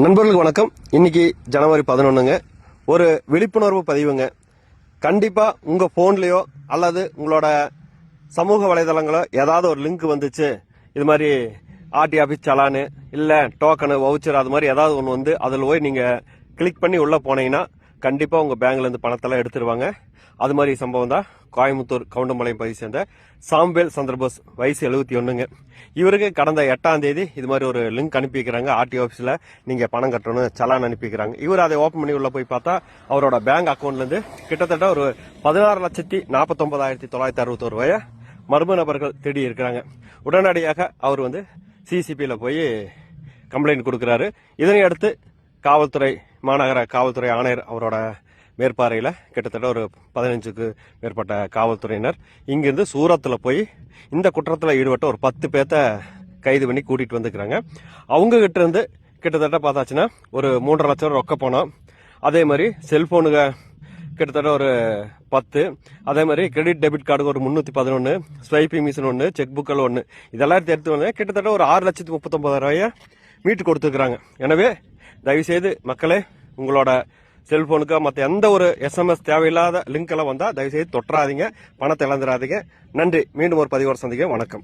நண்பர்களுக்கு வணக்கம். இன்னைக்கு ஜனவரி 11ங்க. ஒரு விழிப்புணர்வு பதிவுங்க. கண்டிப்பா உங்க போன்லயோ அல்லது உங்களோட சமூக வலைதளங்களோ ஏதாவது ஒரு லிங்க் வந்துச்சு, இது மாதிரி ஆர்டி ஆபீஸ் சலானு இல்ல டோக்கனு வவுச்சர் அது மாதிரி ஏதாவது ஒன்று வந்து அதில் போய் நீங்க கிளிக் பண்ணி உள்ள போனீங்கன்னா கண்டிப்பா உங்க பேங்க்ல இருந்து பணத்தெல்லாம் எடுத்துருவாங்க. அது மாதிரி சம்பவம் தான் கோயம்புத்தூர் கவுண்டம்பாளையம் பகுதியை சேர்ந்த சாம்பேல் சந்திரபோஸ், வயசு 71ங்க. இவருக்கு கடந்த 8ஆம் தேதி இது மாதிரி ஒரு லிங்க் அனுப்பிக்கிறாங்க. ஆர்டி ஆஃபீஸில் நீங்கள் பணம் கட்டணும் சலான் அனுப்பிக்கிறாங்க. இவர் அதை ஓப்பன் பண்ணி உள்ள போய் பார்த்தா அவரோட பேங்க் அக்கௌண்ட்லேருந்து கிட்டத்தட்ட ஒரு 16,49,961 ரூபாயை மர்ம நபர்கள் தேடி இருக்கிறாங்க. உடனடியாக அவர் வந்து சிசிபியில் போய் கம்ப்ளைண்ட் கொடுக்குறாரு. இதனை அடுத்து காவல்துறை மாநகர காவல்துறை ஆணையர் அவரோட மேற்பார்வையில் கிட்டத்தட்ட ஒரு 15க்கு மேற்பட்ட காவல்துறையினர் இங்கிருந்து சூரத்தில் போய் இந்த குற்றத்தில் ஈடுபட்ட ஒரு 10 பேர்த்த கைது பண்ணி கூட்டிட்டு வந்துக்கிறாங்க. அவங்க கிட்ட இருந்து கிட்டத்தட்ட பார்த்தாச்சுன்னா ஒரு 3.5 லட்சம் ரொக்க பணம், அதே மாதிரி செல்போனுங்க கிட்டத்தட்ட ஒரு 10, அதே மாதிரி கிரெடிட் டெபிட் கார்டுக்கு ஒரு 311, ஸ்வைப்பிங் மிஷின் 1, செக் புக்கில் 1, இதெல்லாம் எடுத்து வந்து கிட்டத்தட்ட ஒரு 6,39,000 ரூபாயை மீட்டு கொடுத்துருக்குறாங்க. எனவே தயவுசெய்து மக்களே, உங்களோட செல்போனுக்கு மற்ற எந்த ஒரு SMS தேவையில்லாத லிங்க் எல்லாம் வந்தா தயவுசெய்து தொற்றாதீங்க, பணத்தை இழந்துடாதீங்க. நன்றி. மீண்டும் ஒரு பதிவோடு சந்திக்க. வணக்கம்.